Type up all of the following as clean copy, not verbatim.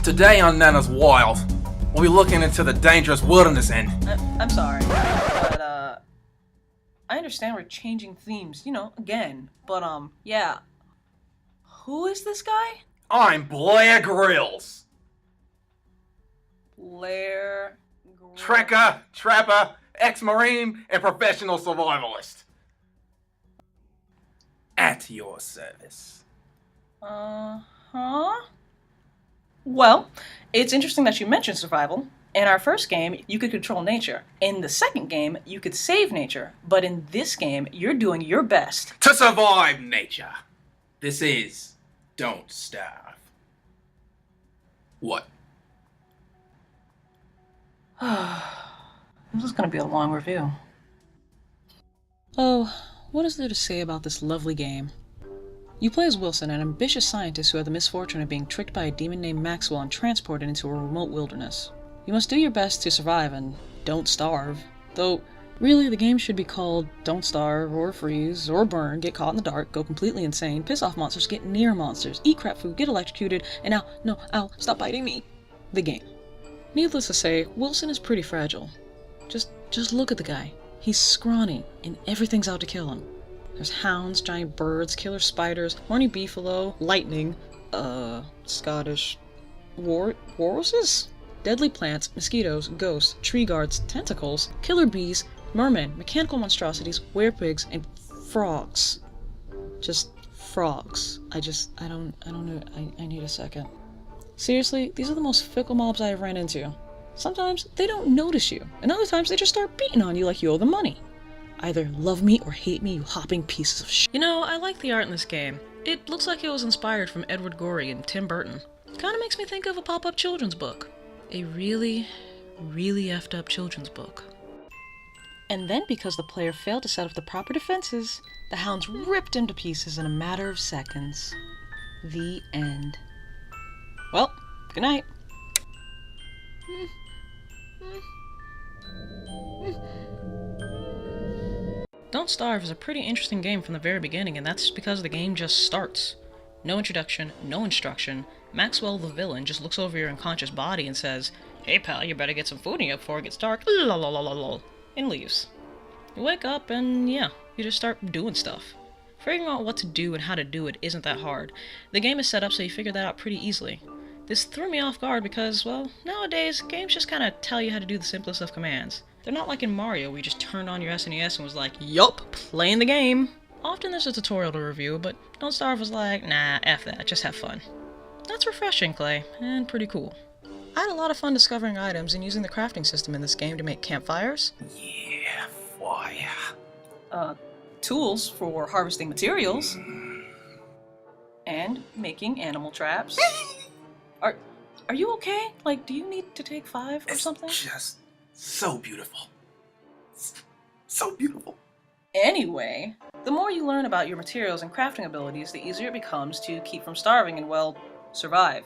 Today on Nana's Wild, we'll be looking into the dangerous wilderness end. I'm sorry, but I understand we're changing themes, again. But yeah. Who is this guy? I'm Blair Grills. Blair Grills. Trekker, trapper, ex-marine, and professional survivalist. At your service. Uh-huh. Well, it's interesting that you mentioned survival. In our first game, you could control nature. In the second game, you could save nature. But in this game, you're doing your best To survive nature. This is Don't Starve. What? This is going to be a long review. Oh, what is there to say about this lovely game? You play as Wilson, an ambitious scientist who had the misfortune of being tricked by a demon named Maxwell and transported into a remote wilderness. You must do your best to survive and don't starve. Though, really, the game should be called Don't Starve, or Freeze, or Burn, Get Caught in the Dark, Go Completely Insane, Piss Off Monsters, Get Near Monsters, Eat Crap Food, Get Electrocuted, and ow, stop biting me. The game. Needless to say, Wilson is pretty fragile. Just look at the guy. He's scrawny, and everything's out to kill him. There's hounds, giant birds, killer spiders, horny beefalo, lightning, Scottish walruses? Deadly plants, mosquitoes, ghosts, tree guards, tentacles, killer bees, mermen, mechanical monstrosities, werepigs, and frogs. Just frogs. I don't know. I need a second. Seriously, these are the most fickle mobs I have ran into. Sometimes they don't notice you, and other times they just start beating on you like you owe them money. Either love me or hate me, you hopping pieces of shit. You know, I like the art in this game. It looks like it was inspired from Edward Gorey and Tim Burton. Kinda makes me think of a pop-up children's book. A really, really effed up children's book. And then because the player failed to set up the proper defenses, the hounds ripped him to pieces in a matter of seconds. The end. Well, good night. Don't Starve is a pretty interesting game from the very beginning, and that's because the game just starts. No introduction, no instruction. Maxwell the villain just looks over your unconscious body and says, "Hey pal, you better get some food in you before it gets dark," and leaves. You wake up and yeah, you just start doing stuff. Figuring out what to do and how to do it isn't that hard. The game is set up so you figure that out pretty easily. This threw me off guard because, well, nowadays, games just kinda tell you how to do the simplest of commands. They're not like in Mario where you just turned on your SNES and was like, yup, playing the game. Often there's a tutorial to review, but Don't Starve was like, nah, F that, just have fun. That's refreshing, Clay, and pretty cool. I had a lot of fun discovering items and using the crafting system in this game to make campfires. Yeah, fire. Tools for harvesting materials. And making animal traps. Are you okay? Like, do you need to take 5 or something? It's just so beautiful. So beautiful. Anyway, the more you learn about your materials and crafting abilities, the easier it becomes to keep from starving and, well, survive.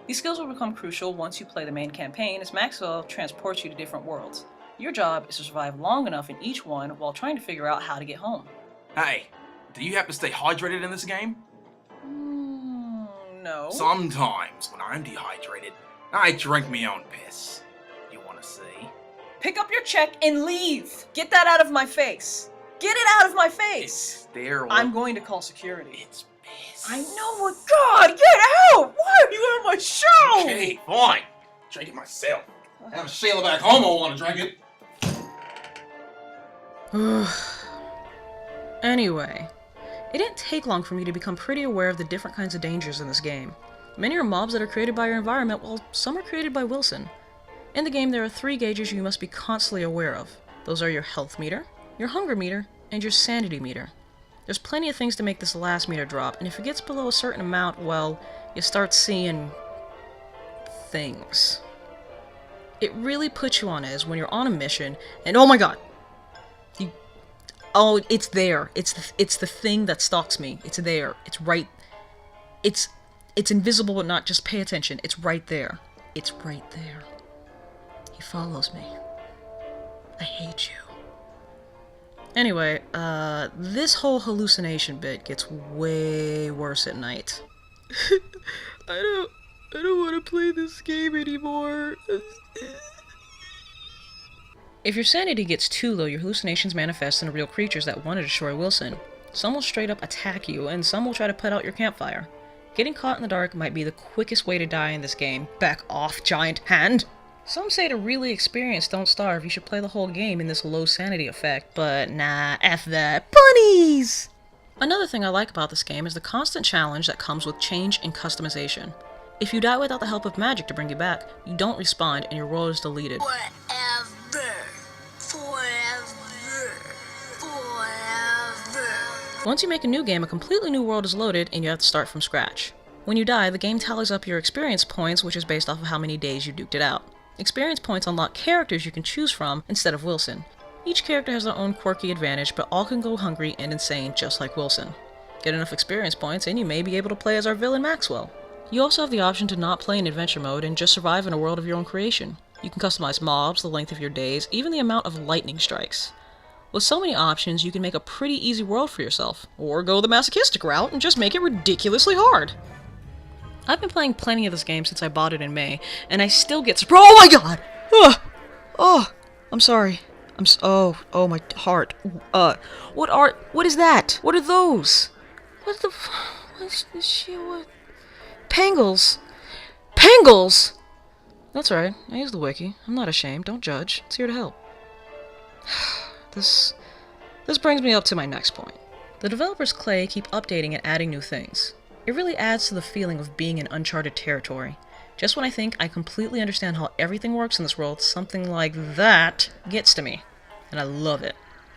These skills will become crucial once you play the main campaign, as Maxwell transports you to different worlds. Your job is to survive long enough in each one while trying to figure out how to get home. Hey, do you have to stay hydrated in this game? No. Sometimes, when I'm dehydrated, I drink my own piss. You wanna see? Pick up your check and leave! Get that out of my face! Get it out of my face! It's sterile. I'm going to call security. It's piss. I know it. God, get out! Why are you on my show? Okay, fine. Drink it myself. I have Sheila back home. I want to drink it. Anyway, it didn't take long for me to become pretty aware of the different kinds of dangers in this game. Many are mobs that are created by your environment, while some are created by Wilson. In the game, there are 3 gauges you must be constantly aware of. Those are your health meter, your hunger meter, and your sanity meter. There's plenty of things to make this last meter drop, and if it gets below a certain amount, well, you start seeing things. It really puts you on edge when you're on a mission, and oh my god! Oh, it's there. It's the thing that stalks me. It's there. It's right. It's invisible, but not just pay attention. It's right there. It's right there. He follows me. I hate you. Anyway, this whole hallucination bit gets way worse at night. I I don't want to play this game anymore. If your sanity gets too low, your hallucinations manifest into real creatures that want to destroy Wilson. Some will straight up attack you, and some will try to put out your campfire. Getting caught in the dark might be the quickest way to die in this game. Back off, giant hand! Some say to really experience Don't Starve, you should play the whole game in this low sanity effect, but nah, F that. Bunnies! Another thing I like about this game is the constant challenge that comes with change and customization. If you die without the help of magic to bring you back, you don't respawn and your world is deleted. Once you make a new game, a completely new world is loaded and you have to start from scratch. When you die, the game tallies up your experience points, which is based off of how many days you duked it out. Experience points unlock characters you can choose from instead of Wilson. Each character has their own quirky advantage, but all can go hungry and insane just like Wilson. Get enough experience points and you may be able to play as our villain Maxwell. You also have the option to not play in adventure mode and just survive in a world of your own creation. You can customize mobs, the length of your days, even the amount of lightning strikes. With so many options, you can make a pretty easy world for yourself, or go the masochistic route and just make it ridiculously hard. I've been playing plenty of this game since I bought it in May, and I still get surprised. Oh my god! I'm sorry. Oh my heart. What is that? What are those? What's this shit? What? Pangles! Pangles! That's right, I use the wiki. I'm not ashamed, don't judge. It's here to help. This brings me up to my next point. The developers Clay keep updating and adding new things. It really adds to the feeling of being in uncharted territory. Just when I think I completely understand how everything works in this world, something like that gets to me. And I love it.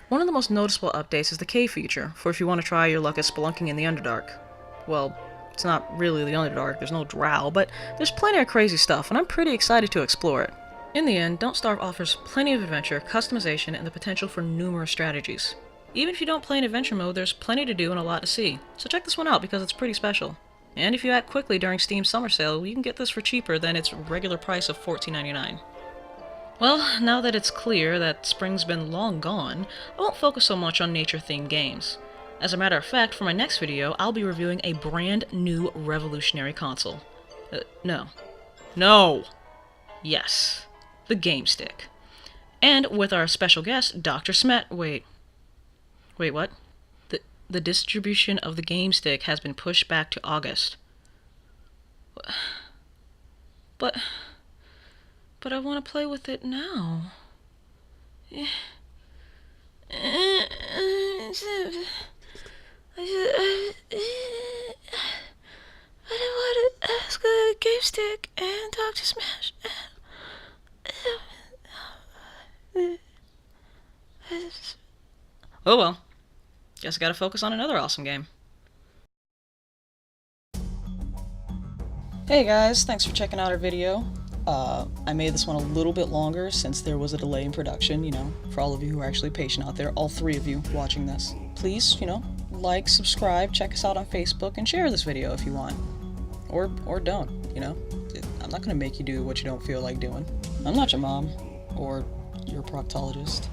One of the most noticeable updates is the cave feature, for if you want to try your luck at spelunking in the Underdark. Well, it's not really the Underdark, there's no drow, but there's plenty of crazy stuff, and I'm pretty excited to explore it. In the end, Don't Starve offers plenty of adventure, customization, and the potential for numerous strategies. Even if you don't play in adventure mode, there's plenty to do and a lot to see, so check this one out because it's pretty special. And if you act quickly during Steam's summer sale, you can get this for cheaper than its regular price of $14.99. Well, now that it's clear that spring's been long gone, I won't focus so much on nature-themed games. As a matter of fact, for my next video, I'll be reviewing a brand new revolutionary console. No! Yes. The Game Stick. And with our special guest, Dr. Smet. Wait, what? The distribution of the Game Stick has been pushed back to August. But I want to play with it now. I want to ask a Game Stick and Dr. Smash. Oh well. Guess I gotta focus on another awesome game. Hey guys, thanks for checking out our video. I made this one a little bit longer since there was a delay in production, for all of you who are actually patient out there, all three of you watching this. Please, like, subscribe, check us out on Facebook, and share this video if you want. Or don't, I'm not gonna make you do what you don't feel like doing. I'm not your mom, or your proctologist.